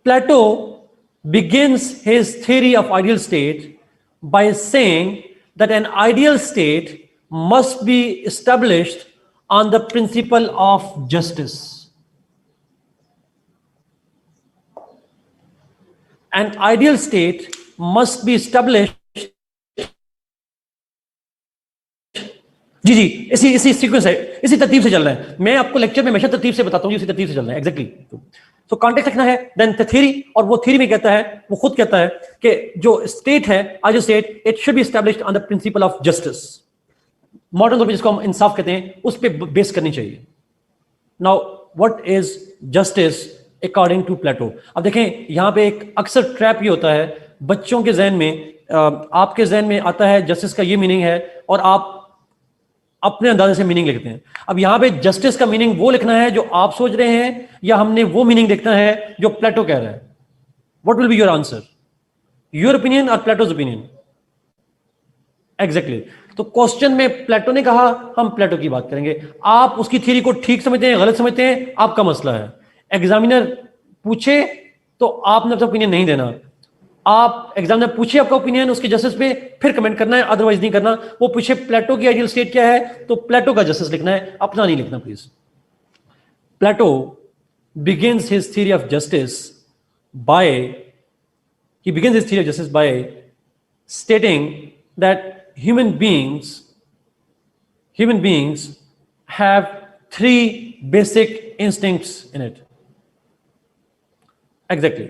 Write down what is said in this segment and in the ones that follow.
Plato begins his theory of ideal state by saying that an ideal state must be established on the principle of justice. An ideal state must be established. जी जी, इसी sequence है, इसी तरतीब से चल रहा है. मैं आपको लेक्चर में हमेशा तरतीब से बताता हूँ, इसी तरतीब से चल रहा है एग्जैक्टली. तो कॉन्टेक्स्ट रखना है, देन थ्योरी, और वो थ्योरी में कहता है, वो खुद कहता है कि जो स्टेट है, आज state, it should be established on the principle of justice. Modern तौर पे जिसको हम इंसाफ कहते हैं, उस पर बेस करनी चाहिए. Now what is justice according to Plato? अब देखें, यहां पे एक अक्सर ट्रैप ये होता है बच्चों के जहन में, आपके जहन में आता है जस्टिस का ये मीनिंग है, और आप अपने अंदाजे से मीनिंग लिखते हैं. अब यहां पे जस्टिस का मीनिंग वो लिखना है जो आप सोच रहे हैं, या हमने वो मीनिंग देखना है जो प्लेटो कह रहा है? What will be your answer? Your opinion और प्लेटोज ओपिनियन? एग्जैक्टली. तो क्वेश्चन में प्लेटो ने कहा, हम प्लेटो की बात करेंगे. आप उसकी थ्योरी को ठीक समझते हैं, गलत समझते हैं, आपका मसला है. एग्जामिनर पूछे तो आपने अपना ओपिनियन नहीं देना. आप एग्जामिनर पूछे आपका ओपिनियन उसके जस्टिस पे, फिर कमेंट करना है, अदरवाइज नहीं करना. वो पूछे प्लेटो की आइडियल स्टेट क्या है, तो प्लेटो का जस्टिस लिखना है, अपना नहीं लिखना please. Plato begins his theory of justice by stating that human beings have three basic instincts in it. Exactly.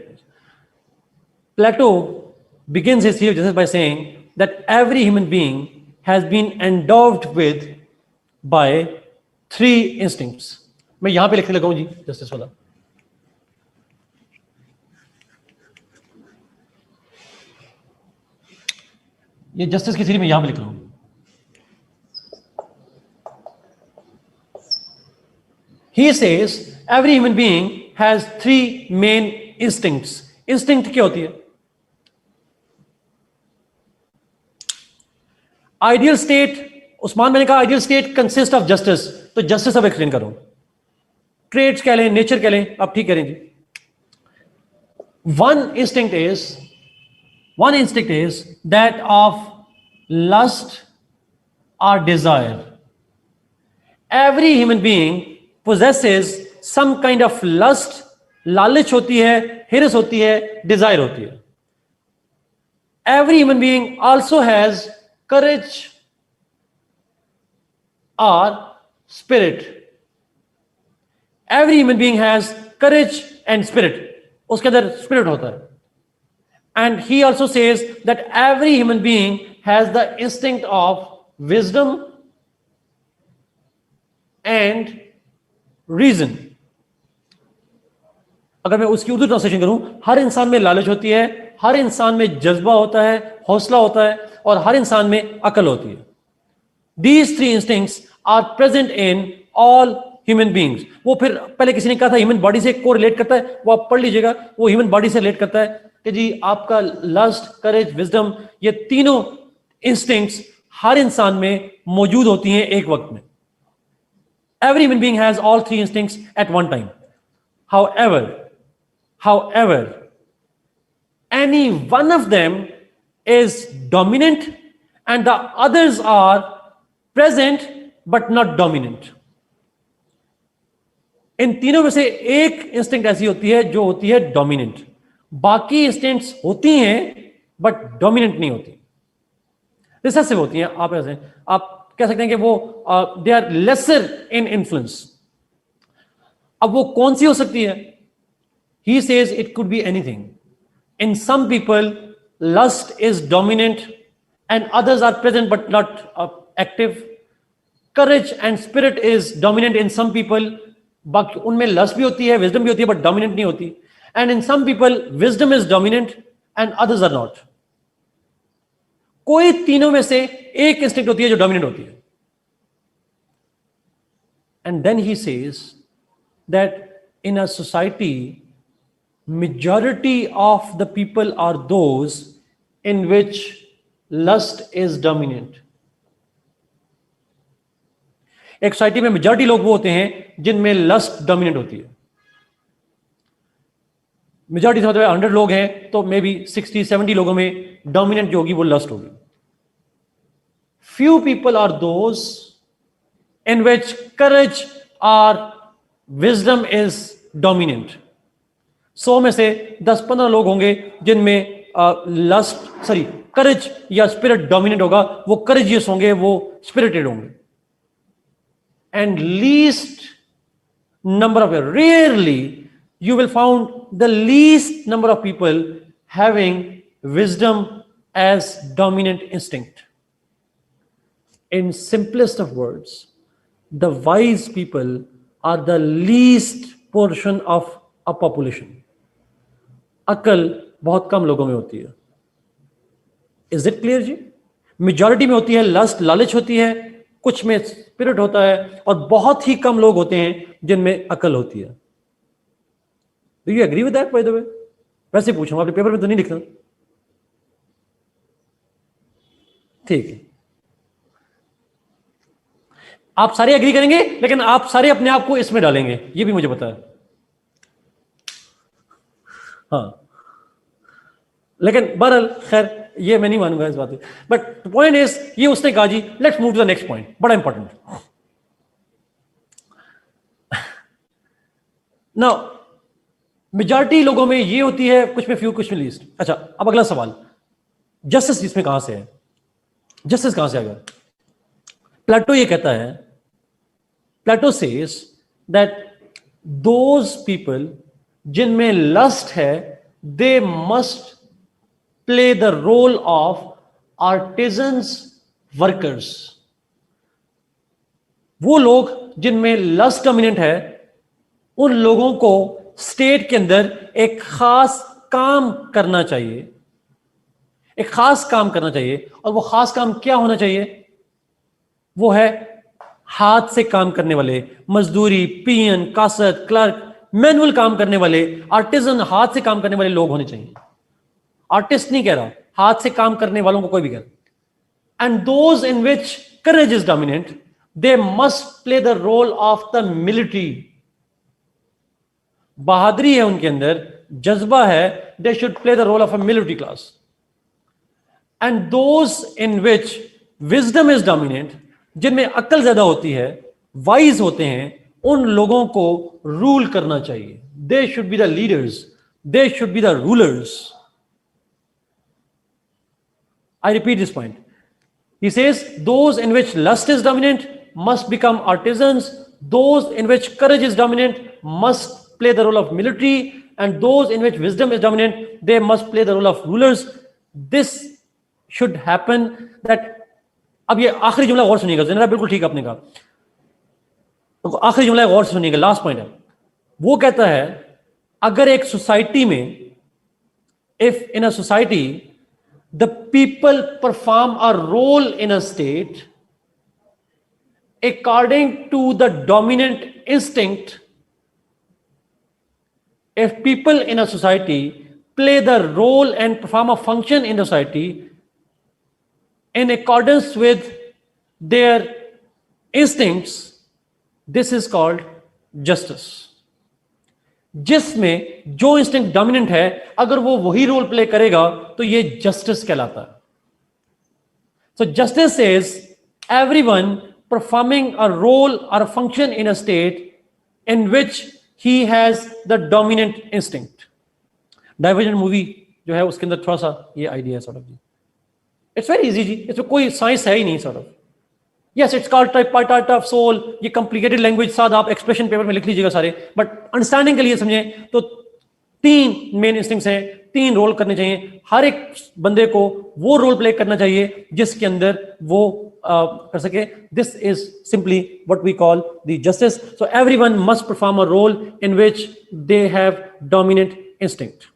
Plato begins his theory of justice by saying that every human being has been endowed with by three instincts. मैं यहां पे लिखने लगा हूं जी justice वाला. ये justice की theory में यहां पे लिख रहा हूं. He says every human being has three main instincts. Instinct क्या होती है? आइडियल स्टेट, उस्मान मैंने कहा ideal state consist of justice, तो जस्टिस अब एक्सप्लेन करो. ट्रेड्स कह लें, नेचर कह लें, आप ठीक कह रहे हैं जी. One instinct is that of lust और desire. Every human being possesses some kind of lust. लालच होती है, हिरस होती है, डिजायर होती है. Every human being also has courage or spirit. Every human being has courage and spirit. उसके अंदर spirit होता है. And he also says that every human being has the instinct of wisdom and reason. अगर मैं उसकी Urdu translation करूं, हर इंसान में लालच होती है, हर इंसान में जज्बा होता है, हौसला होता है, और हर इंसान में अकल होती है. These three instincts are present in all human beings. वो फिर पहले किसी ने कहा था ह्यूमन बॉडी से को रिलेट करता है, वो आप पढ़ लीजिएगा, वो ह्यूमन बॉडी से रिलेट करता है कि जी आपका लस्ट, करेज, विजडम, ये तीनों इंस्टिंक्ट्स हर इंसान में मौजूद होती हैं एक वक्त में. Every human being has all three instincts at one time. However, any one of them is dominant and the others are present but not dominant. इन तीनों में से एक इंस्टिंक्ट ऐसी होती है जो होती है डोमिनेंट. बाकी इंस्टिंक्ट्स होती हैं बट डोमिनेंट नहीं होती, रिसेसिव होती हैं. आप कह सकते हैं कि वो they are lesser in influence. अब वो कौन सी हो सकती है? He says it could be anything. In some people, lust is dominant and others are present but not active. Courage and spirit is dominant in some people. बाकी उनमें lust भी होती है, wisdom भी होती है, but dominant नहीं होती. And in some people, wisdom is dominant and others are not. कोई तीनों में से एक instinct होती है जो dominant होती है. And then he says that in a society, majority of the people are those in which lust is dominant. एक सोसाइटी में मेजॉरिटी लोग वो होते हैं जिनमें लस्ट डोमिनेंट होती है. मेजॉरिटी से मतलब 100 लोग हैं तो मे बी 60-70 लोगों में डोमिनेंट जो होगी वो लस्ट होगी. Few people are those in which courage or wisdom is dominant. 100 में से 10-15 लोग होंगे जिनमें लस्ट सॉरी करेज या स्पिरिट डोमिनेट होगा, वो करेजियस होंगे, वो स्पिरिटेड होंगे. And least number of rarely you will found the least number of people having wisdom as dominant instinct. In simplest of words, the wise people are the least portion of a population. अकल बहुत कम लोगों में होती है. Is it clear जी? Majority में होती है लस्ट, लालच होती है, कुछ में स्पिरिट होता है, और बहुत ही कम लोग होते हैं जिनमें अकल होती है. Do you agree with that by the way? वैसे पूछूंगा, आपके पेपर में तो नहीं लिखना. ठीक है, आप सारे एग्री करेंगे, लेकिन आप सारे अपने आप को इसमें डालेंगे, ये भी मुझे पता है. हाँ, लेकिन बहरहाल खैर ये मैं नहीं मानूंगा इस बात पे. बट पॉइंट इज, ये उसने कहा जी, let's move to the next point, बड़ा इंपॉर्टेंट. नाउ मेजॉरिटी लोगों में ये होती है, कुछ में फ्यू, कुछ में लीस्ट. अच्छा, अब अगला सवाल, जस्टिस इसमें कहां से है? जस्टिस कहां से आ गया? प्लेटो ये कहता है, प्लेटो सेज दैट दोज पीपल जिनमें लस्ट है, they must play the role of artisans workers. वो लोग जिनमें लस्ट डोमिनेंट है, उन लोगों को स्टेट के अंदर एक खास काम करना चाहिए, एक खास काम करना चाहिए. और वो खास काम क्या होना चाहिए? वो है हाथ से काम करने वाले, मजदूरी, पियन, कासत, क्लर्क, मैनुअल काम करने वाले, आर्टिजन, हाथ से काम करने वाले लोग होने चाहिए. आर्टिस्ट नहीं कह रहा, हाथ से काम करने वालों को कोई भी कह रहा. And those in which courage is dominant, they must play the role of the military. बहादुरी है उनके अंदर, जज्बा है, they should play the role of a military class. And those in which wisdom is dominant, जिनमें अक्ल ज्यादा होती है, वाइज होते हैं, उन लोगों को रूल करना चाहिए. They should be the leaders, they should be the rulers. I repeat this point. He says, those in which lust is dominant must become artisans. Those in which courage is dominant must play the role of military. And those in which wisdom is dominant, they must play the role of rulers. This should happen that, अब ये आखिरी जुमला गौर सुनिएगा, ज़रा बिल्कुल ठीक आपने कहा. तो आखिरी जुमला गौर सुनिएगा, लास्ट पॉइंट है. वो कहता है, अगर एक सोसाइटी में, if in a society the people perform a role in a state according to the dominant instinct, if people in a society play the role and perform a function in the society in accordance with their instincts, this is called justice. जिसमें जो instinct dominant है, अगर वो वही role play करेगा तो ये justice कहलाता है. So justice is everyone performing a role और function in a state in which he has the dominant instinct. Divergent movie जो है उसके अंदर थोड़ा सा ये आइडिया है, सॉर्ट ऑफ जी. इट्स वेरी इजी जी, इसमें कोई साइंस है ही नहीं, sort of. Yes, it's called tripartite of soul. ये complicated language साथ आप expression paper में लिख लीजिएगा सारे, but understanding के लिए समझें तो 3 मेन इंस्टिंक्ट्स हैं, 3 रोल करने चाहिए. हर एक बंदे को वो रोल प्ले करना चाहिए जिसके अंदर वो कर सके. This is simply what we call the justice. So everyone must perform a role in which they have dominant instinct.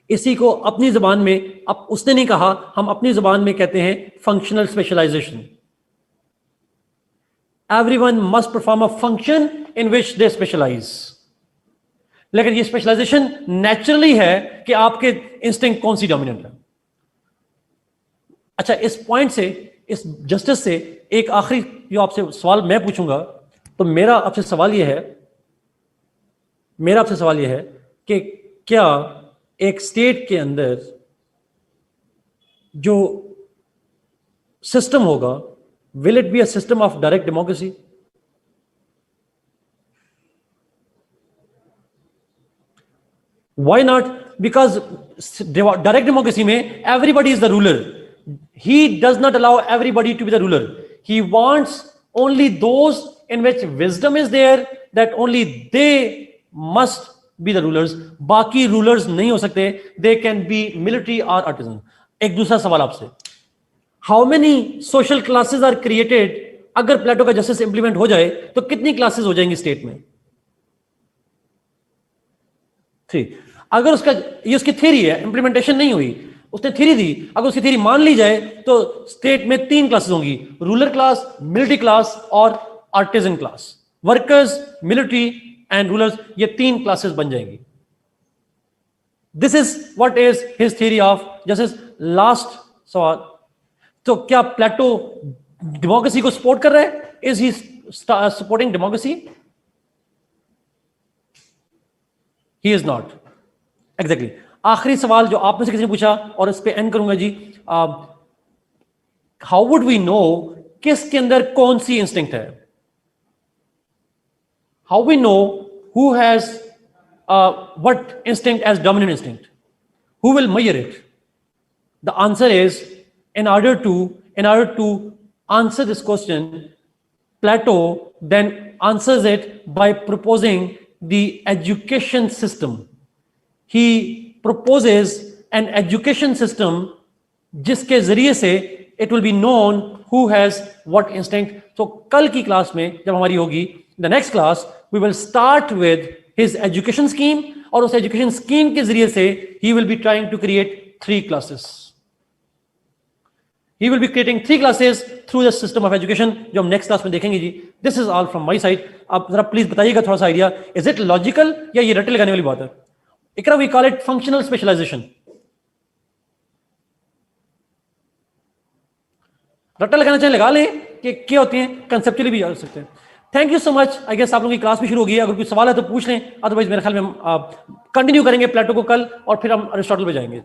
इसी को अपनी जबान में, अब उसने नहीं कहा, हम अपनी जबान में कहते हैं functional specialization. Everyone must perform a function in which they specialize. लेकिन ये स्पेशलाइजेशन नेचुरली है कि आपके इंस्टिंक्ट कौन सी डोमिनेंट है. अच्छा, इस पॉइंट से, इस जस्टिस से एक आखिरी जो आपसे सवाल मैं पूछूंगा, तो मेरा आपसे सवाल यह है कि क्या एक स्टेट के अंदर जो सिस्टम होगा, will it be a system of direct democracy? Why not? Because direct democracy में everybody is the ruler. He does not allow everybody to be the ruler. He wants only those in which wisdom is there, that only they must be the rulers. बाकी rulers नहीं हो सकते. They can be military or artisan. एक दूसरा सवाल आपसे, how many social classes are created? अगर प्लेटो का जस्टिस इंप्लीमेंट हो जाए तो कितनी क्लासेस हो जाएंगी स्टेट में? 3. अगर उसका, ये उसकी थ्योरी है, इंप्लीमेंटेशन नहीं हुई, उसने थ्योरी दी, अगर उसकी थ्योरी मान ली जाए तो स्टेट में 3 क्लासेस होंगी, रूलर क्लास, मिलिट्री क्लास और artisan class. Workers, military and rulers, ये 3 क्लासेस बन जाएंगी. This is what is his theory of justice. Last सवाल, तो क्या प्लेटो डेमोक्रेसी को सपोर्ट कर रहा है? Is he supporting democracy? He is not. Exactly. आखिरी सवाल जो आप में से किसी ने पूछा और इस पे एंड करूंगा जी. हाउ वुड वी नो किसके अंदर कौन सी इंस्टिंक्ट है? How we know who has what instinct as dominant instinct? Who will measure it? The answer is, in order to answer this question, Plato then answers it by proposing the education system. He proposes an education system जिसके जरिए से it will be known who has what instinct. So कल की class में जब हमारी होगी, the next class, we will start with his education scheme, और उस education scheme के जरिए से he will be trying to create 3 classes. He will be creating 3 classes through the system of education, जो हम next class में देखेंगे जी. This is all from my side. आप जरा प्लीज बताइएगा थोड़ा सा आइडिया, इज इट लॉजिकल या ये रट्टे लगाने वाली बात है? Iqra we call it functional specialisation. रट्टा लगाना चाहे लगा लें कि क्या होती हैं, कंसेप्चुअली भी जा सकते हैं. Thank you so much. I guess आप लोगों की क्लास भी शुरू हो गई है. अगर कोई सवाल है तो पूछ लें, अदरवाइज मेरे ख्याल में हम कंटिन्यू करेंगे प्लेटो को कल, और फिर हम अरिस्टोटल पे जाएंगे.